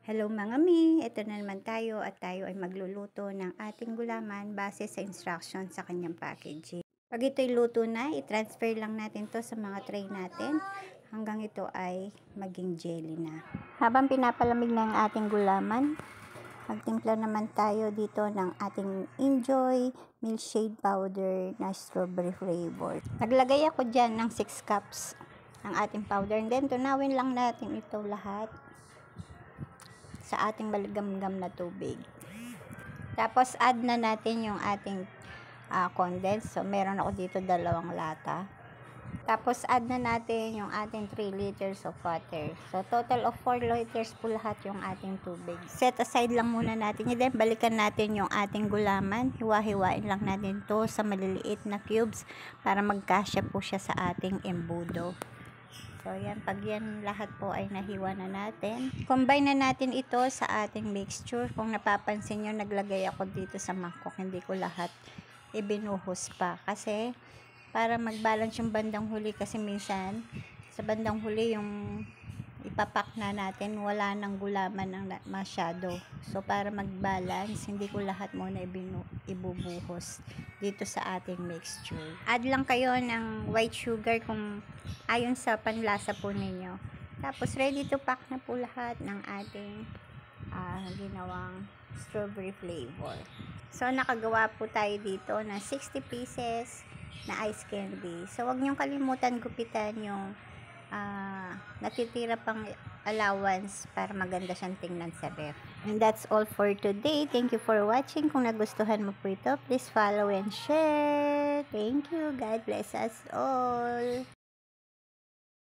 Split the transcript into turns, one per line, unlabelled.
Hello mga mi! Ito na naman tayo at tayo ay magluluto ng ating gulaman base sa instruction sa kanyang packaging. Pag ito'y luto na, i-transfer lang natin to sa mga tray natin hanggang ito ay maging jelly na. Habang pinapalamig na ang ating gulaman, magtimpla naman tayo dito ng ating Enjoy Milkshake Powder na strawberry flavor. Naglagay ako dyan ng 6 cups ng ating powder and then tunawin lang natin ito lahat sa ating maligamgam na tubig. Tapos add na natin yung ating condense. So meron ako dito 2 lata. Tapos add na natin yung ating 3 liters of water. So total of 4 liters po lahat yung ating tubig. Set aside lang muna natin. And then balikan natin yung ating gulaman. Hiwa-hiwain lang natin to sa maliliit na cubes para magkasya po siya sa ating embudo. So, yan. Pag yan lahat po ay nahiwa na natin, combine na natin ito sa ating mixture. Kung napapansin nyo, naglagay ako dito sa mangkok. Hindi ko lahat ibinuhos pa. Kasi, para mag-balance yung bandang huli. Kasi minsan, sa bandang huli, yung ipapak na natin, wala nang gulaman ng masyado. So, para mag-balance, hindi ko lahat muna ibubuhos dito sa ating mixture. Add lang kayo ng white sugar kung ayon sa panlasa po ninyo. Tapos, ready to pack na po lahat ng ating ginawang strawberry flavor. So, nakagawa po tayo dito na 60 pieces na ice candy. So, wag niyong kalimutan gupitan yung natitira pang allowance para maganda siyang tingnan sa ref. And that's all for today. Thank you for watching. Kung nagustuhan mo po ito, please follow and share. Thank you. God bless us all.